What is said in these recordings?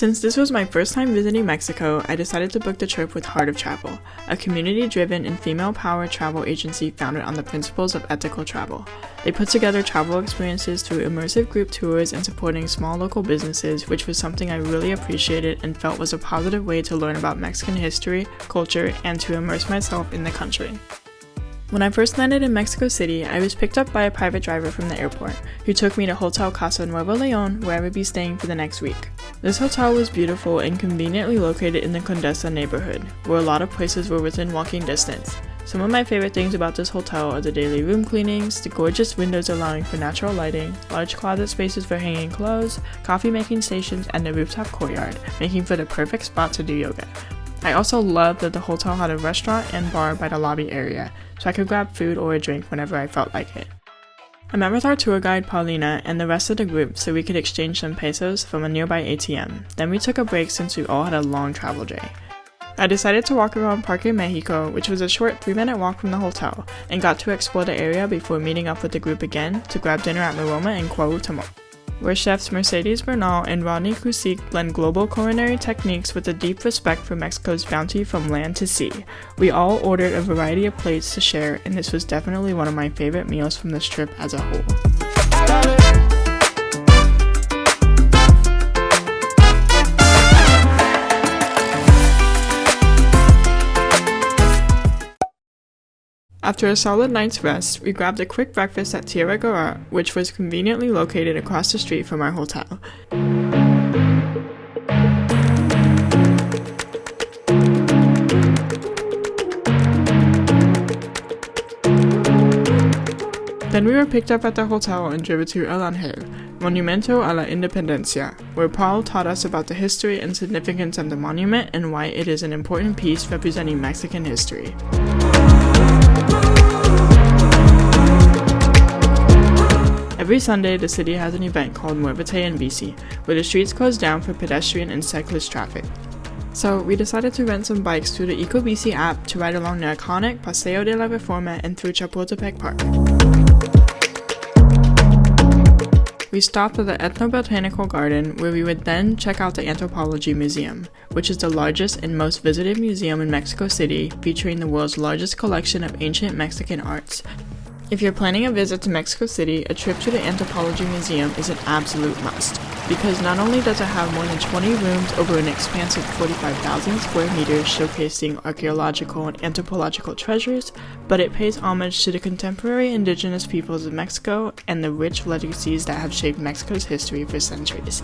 Since this was my first time visiting Mexico, I decided to book the trip with Heart of Travel, a community-driven and female-powered travel agency founded on the principles of ethical travel. They put together travel experiences through immersive group tours and supporting small local businesses, which was something I really appreciated and felt was a positive way to learn about Mexican history, culture, and to immerse myself in the country. When I first landed in Mexico City, I was picked up by a private driver from the airport, who took me to Hotel Casa Nuevo Leon, where I would be staying for the next week. This hotel was beautiful and conveniently located in the Condesa neighborhood, where a lot of places were within walking distance. Some of my favorite things about this hotel are the daily room cleanings, the gorgeous windows allowing for natural lighting, large closet spaces for hanging clothes, coffee making stations, and the rooftop courtyard, making for the perfect spot to do yoga. I also loved that the hotel had a restaurant and bar by the lobby area, so I could grab food or a drink whenever I felt like it. I met with our tour guide Paulina and the rest of the group so we could exchange some pesos from a nearby ATM. Then we took a break since we all had a long travel day. I decided to walk around Parque Mexico, which was a short 3-minute walk from the hotel, and got to explore the area before meeting up with the group again to grab dinner at Maroma in Cuauhtémoc, where chefs Mercedes Bernal and Rodney Cusick blend global culinary techniques with a deep respect for Mexico's bounty from land to sea. We all ordered a variety of plates to share, and this was definitely one of my favorite meals from this trip as a whole. After a solid night's rest, we grabbed a quick breakfast at Tierra Garra, which was conveniently located across the street from our hotel. Then we were picked up at the hotel and driven to El Ángel, Monumento a la Independencia, where Paul taught us about the history and significance of the monument and why it is an important piece representing Mexican history. Every Sunday, the city has an event called Muévete en Bici, where the streets close down for pedestrian and cyclist traffic. So, we decided to rent some bikes through the EcoBici app to ride along the iconic Paseo de la Reforma and through Chapultepec Park. We stopped at the Ethnobotanical Garden, where we would then check out the Anthropology Museum, which is the largest and most visited museum in Mexico City, featuring the world's largest collection of ancient Mexican arts. If you're planning a visit to Mexico City, a trip to the Anthropology Museum is an absolute must, because not only does it have more than 20 rooms over an expansive 45,000 square meters showcasing archaeological and anthropological treasures, but it pays homage to the contemporary indigenous peoples of Mexico and the rich legacies that have shaped Mexico's history for centuries.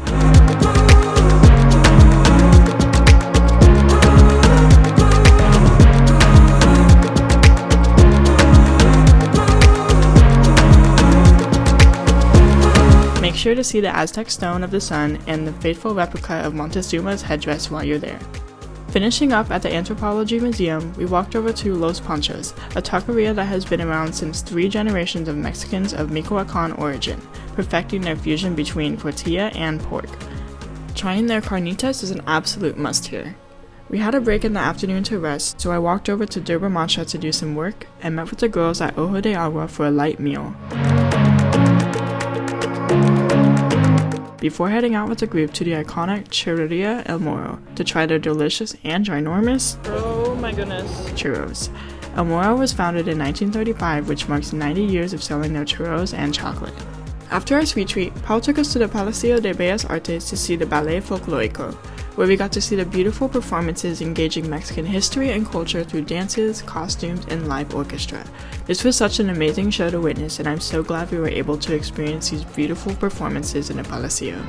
Make sure to see the Aztec Stone of the Sun and the faithful replica of Montezuma's headdress while you're there. Finishing up at the Anthropology Museum, we walked over to Los Panchos, a taqueria that has been around since 3 generations of Mexicans of Michoacan origin, perfecting their fusion between tortilla and pork. Trying their carnitas is an absolute must here. We had a break in the afternoon to rest, so I walked over to Derba Mancha to do some work and met with the girls at Ojo de Agua for a light meal. Before heading out with the group to the iconic Churreria El Moro to try their delicious and ginormous, oh my goodness, churros. El Moro was founded in 1935, which marks 90 years of selling their churros and chocolate. After our sweet treat, Paul took us to the Palacio de Bellas Artes to see the Ballet Folklorico, where we got to see the beautiful performances engaging Mexican history and culture through dances, costumes, and live orchestra. This was such an amazing show to witness, and I'm so glad we were able to experience these beautiful performances in the Palacio.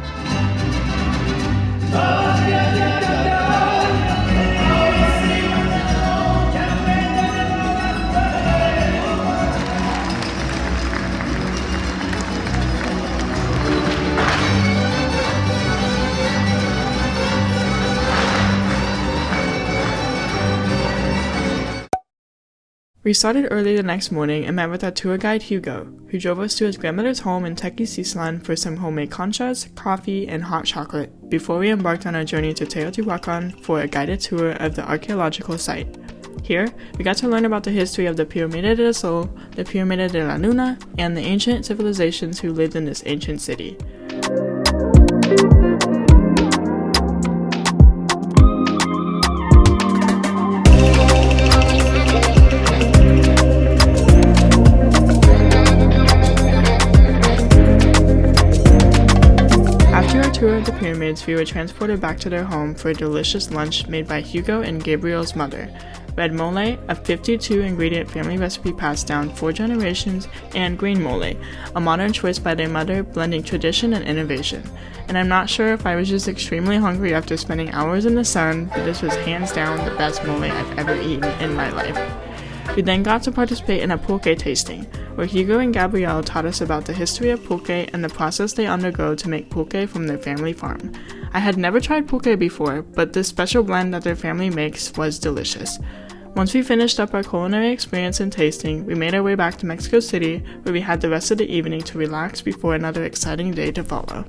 We started early the next morning and met with our tour guide Hugo, who drove us to his grandmother's home in Tequisislan for some homemade conchas, coffee, and hot chocolate, before we embarked on our journey to Teotihuacan for a guided tour of the archaeological site. Here, we got to learn about the history of the Pirámide del Sol, the Pirámide de la Luna, and the ancient civilizations who lived in this ancient city. of the pyramids, we were transported back to their home for a delicious lunch made by Hugo and Gabriel's mother. Red mole, a 52-ingredient family recipe passed down 4 generations, and green mole, a modern twist by their mother blending tradition and innovation. And I'm not sure if I was just extremely hungry after spending hours in the sun, but this was hands down the best mole I've ever eaten in my life. We then got to participate in a pulque tasting, where Hugo and Gabrielle taught us about the history of pulque and the process they undergo to make pulque from their family farm. I had never tried pulque before, but this special blend that their family makes was delicious. Once we finished up our culinary experience and tasting, we made our way back to Mexico City, where we had the rest of the evening to relax before another exciting day to follow.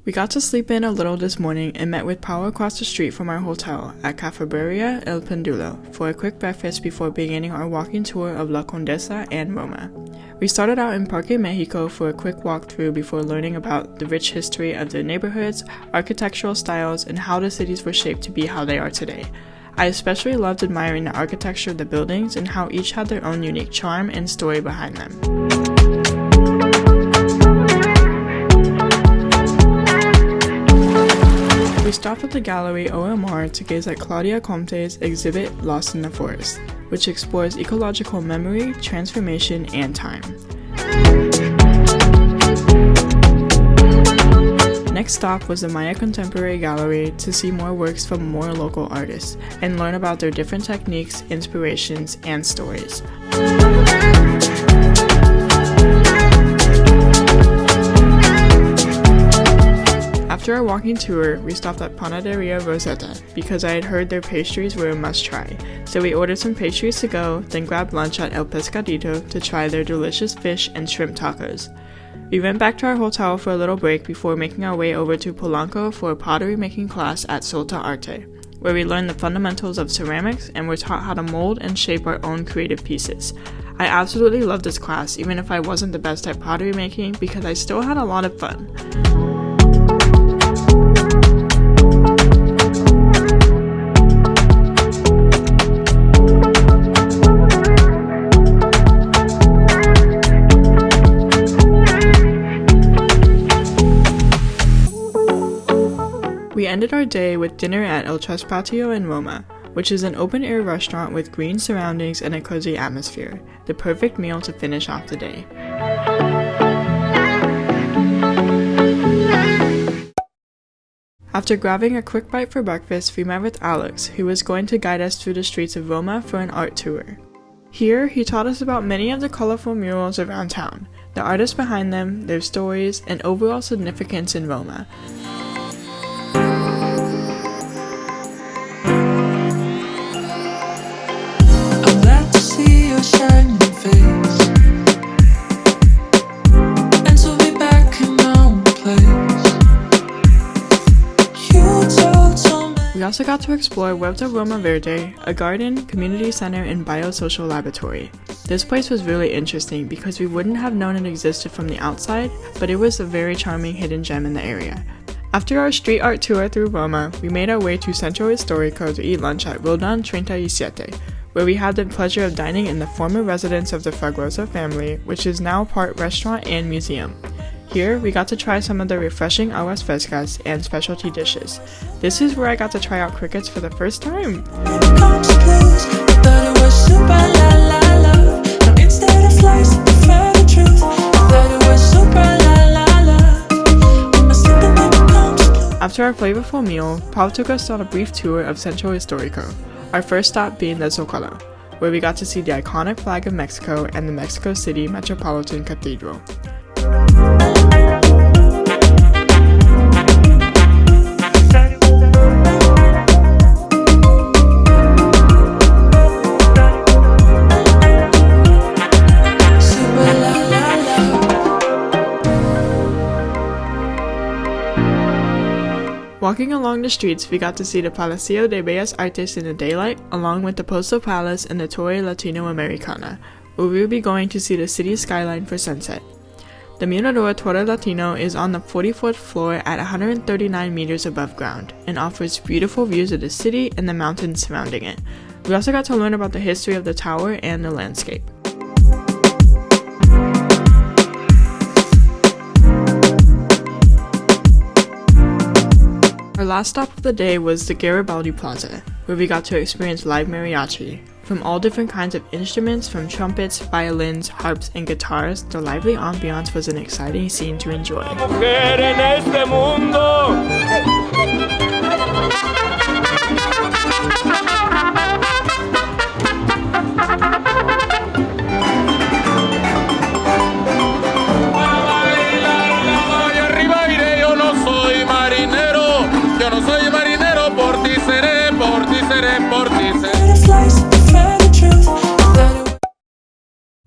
We got to sleep in a little this morning and met with Pau across the street from our hotel at Cafeteria El Pendulo for a quick breakfast before beginning our walking tour of La Condesa and Roma. We started out in Parque Mexico for a quick walkthrough before learning about the rich history of the neighborhoods, architectural styles, and how the cities were shaped to be how they are today. I especially loved admiring the architecture of the buildings and how each had their own unique charm and story behind them. We stopped at the gallery OMR to gaze at Claudia Comte's exhibit Lost in the Forest, which explores ecological memory, transformation, and time. Next stop was the Maya Contemporary Gallery to see more works from more local artists and learn about their different techniques, inspirations, and stories. After our walking tour, we stopped at Panaderia Rosetta because I had heard their pastries were a must-try, so we ordered some pastries to go, then grabbed lunch at El Pescadito to try their delicious fish and shrimp tacos. We went back to our hotel for a little break before making our way over to Polanco for a pottery making class at Solta Arte, where we learned the fundamentals of ceramics and were taught how to mold and shape our own creative pieces. I absolutely loved this class, even if I wasn't the best at pottery making, because I still had a lot of fun. We ended our day with dinner at El Trespatio in Roma, which is an open-air restaurant with green surroundings and a cozy atmosphere, the perfect meal to finish off the day. After grabbing a quick bite for breakfast, we met with Alex, who was going to guide us through the streets of Roma for an art tour. Here, he taught us about many of the colorful murals around town, the artists behind them, their stories, and overall significance in Roma. We also got to explore Huerta Roma Verde, a garden, community center, and biosocial laboratory. This place was really interesting because we wouldn't have known it existed from the outside, but it was a very charming hidden gem in the area. After our street art tour through Roma, we made our way to Centro Histórico to eat lunch at Roldan 37, where we had the pleasure of dining in the former residence of the Fragoso family, which is now part restaurant and museum. Here, we got to try some of the refreshing aguas frescas and specialty dishes. This is where I got to try out crickets for the first time. After our flavorful meal, Pau took us on a brief tour of Centro Histórico, our first stop being the Zócalo, where we got to see the iconic flag of Mexico and the Mexico City Metropolitan Cathedral. Walking along the streets, we got to see the Palacio de Bellas Artes in the daylight, along with the Postal Palace and the Torre Latinoamericana, where we will be going to see the city skyline for sunset. The Mirador Torre Latino is on the 44th floor at 139 meters above ground, and offers beautiful views of the city and the mountains surrounding it. We also got to learn about the history of the tower and the landscape. last stop of the day was the Garibaldi Plaza, where we got to experience live mariachi. From all different kinds of instruments, from trumpets, violins, harps, and guitars, the lively ambiance was an exciting scene to enjoy.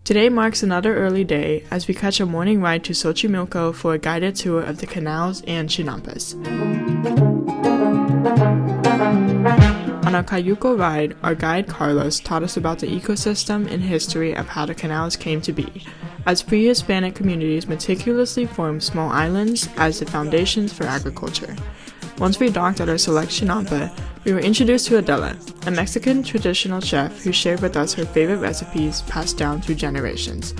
Today marks another early day as we catch a morning ride to Xochimilco for a guided tour of the canals and chinampas. On our Cayuco ride, our guide Carlos taught us about the ecosystem and history of how the canals came to be, as pre-Hispanic communities meticulously formed small islands as the foundations for agriculture. Once we docked at our select chinampa, we were introduced to Adela, a Mexican traditional chef who shared with us her favorite recipes passed down through generations.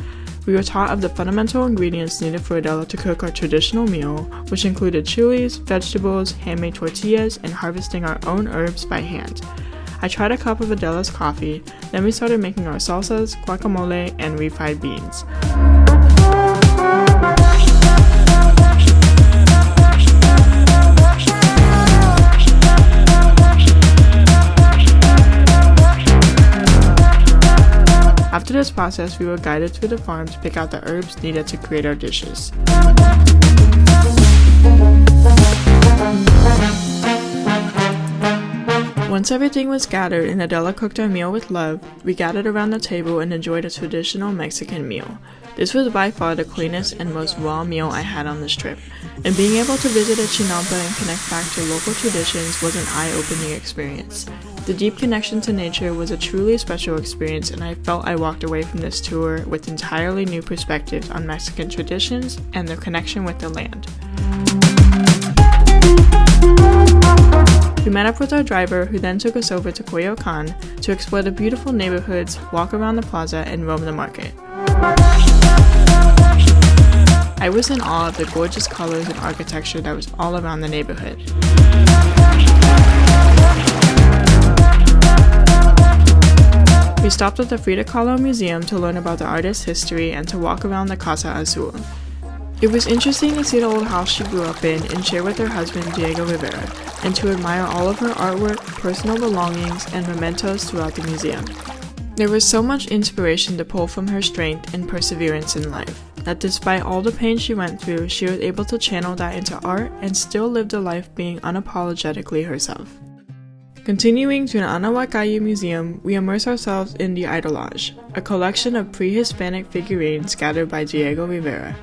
We were taught of the fundamental ingredients needed for Adela to cook our traditional meal, which included chilies, vegetables, handmade tortillas, and harvesting our own herbs by hand. I tried a cup of Adela's coffee, then we started making our salsas, guacamole, and refried beans. After this process, we were guided through the farm to pick out the herbs needed to create our dishes. Once everything was gathered and Adela cooked our meal with love, we gathered around the table and enjoyed a traditional Mexican meal. This was by far the cleanest and most raw meal I had on this trip, and being able to visit a chinampa and connect back to local traditions was an eye-opening experience. The deep connection to nature was a truly special experience, and I felt I walked away from this tour with entirely new perspectives on Mexican traditions and their connection with the land. We met up with our driver, who then took us over to Coyoacan to explore the beautiful neighborhoods, walk around the plaza, and roam the market. I was in awe of the gorgeous colors and architecture that was all around the neighborhood. We stopped at the Frida Kahlo Museum to learn about the artist's history and to walk around the Casa Azul. It was interesting to see the old house she grew up in and share with her husband Diego Rivera, and to admire all of her artwork, personal belongings, and mementos throughout the museum. There was so much inspiration to pull from her strength and perseverance in life, that despite all the pain she went through, she was able to channel that into art and still lived a life being unapologetically herself. Continuing to an Anahuacayo museum, we immerse ourselves in the Idolage, a collection of pre-Hispanic figurines gathered by Diego Rivera.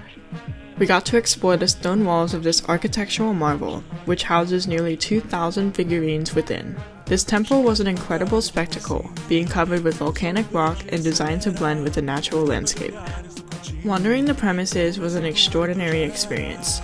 We got to explore the stone walls of this architectural marvel, which houses nearly 2,000 figurines within. This temple was an incredible spectacle, being covered with volcanic rock and designed to blend with the natural landscape. Wandering the premises was an extraordinary experience.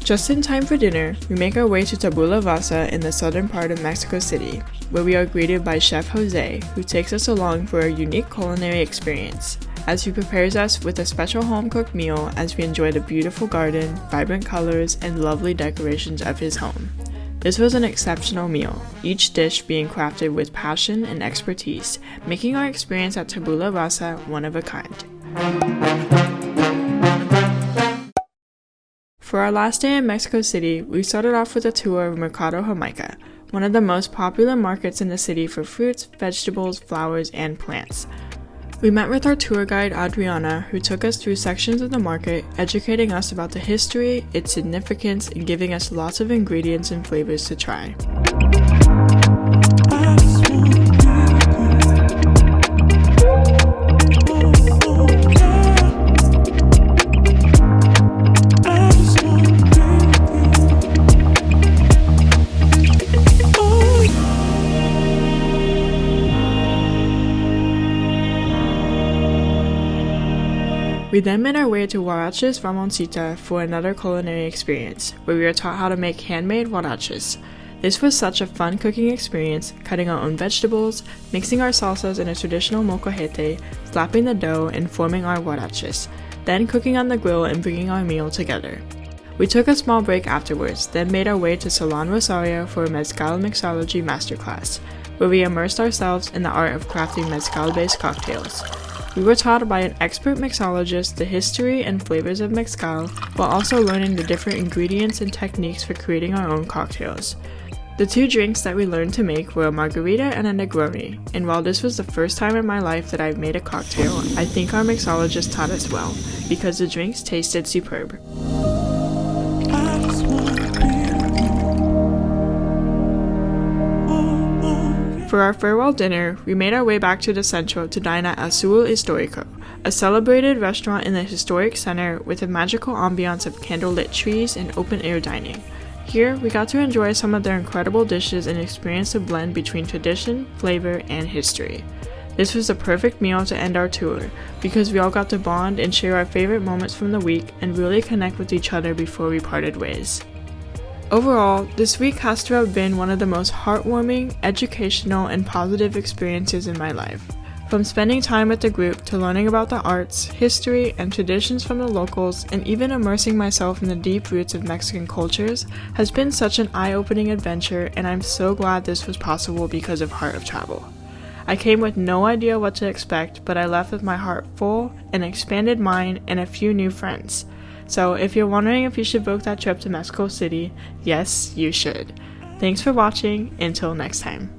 Just in time for dinner, we make our way to Tabula Rasa in the southern part of Mexico City, where we are greeted by Chef Jose, who takes us along for a unique culinary experience, as he prepares us with a special home-cooked meal as we enjoy the beautiful garden, vibrant colors, and lovely decorations of his home. This was an exceptional meal, each dish being crafted with passion and expertise, making our experience at Tabula Rasa one of a kind. For our last day in Mexico City, we started off with a tour of Mercado Jamaica, one of the most popular markets in the city for fruits, vegetables, flowers, and plants. We met with our tour guide Adriana, who took us through sections of the market, educating us about the history, its significance, and giving us lots of ingredients and flavors to try. We We then made our way to Huaraches, Ramoncita for another culinary experience, where we were taught how to make handmade huaraches. This was such a fun cooking experience, cutting our own vegetables, mixing our salsas in a traditional molcajete, slapping the dough, and forming our huaraches, then cooking on the grill and bringing our meal together. We took a small break afterwards, then made our way to Salon Rosario for a mezcal mixology masterclass, where we immersed ourselves in the art of crafting mezcal-based cocktails. We were taught by an expert mixologist the history and flavors of mezcal, while also learning the different ingredients and techniques for creating our own cocktails. The two drinks that we learned to make were a margarita and a Negroni, and while this was the first time in my life that I've made a cocktail, I think our mixologist taught us well, because the drinks tasted superb. For our farewell dinner, we made our way back to the Centro to dine at Azul Histórico, a celebrated restaurant in the historic center with a magical ambiance of candlelit trees and open-air dining. Here, we got to enjoy some of their incredible dishes and experience the blend between tradition, flavor, and history. This was the perfect meal to end our tour, because we all got to bond and share our favorite moments from the week and really connect with each other before we parted ways. Overall, this week has to have been one of the most heartwarming, educational, and positive experiences in my life. From spending time with the group to learning about the arts, history, and traditions from the locals, and even immersing myself in the deep roots of Mexican cultures, has been such an eye-opening adventure, and I'm so glad this was possible because of Heart of Travel. I came with no idea what to expect, but I left with my heart full, an expanded mind, and a few new friends. So if you're wondering if you should book that trip to Mexico City, yes, you should. Thanks for watching. Until next time.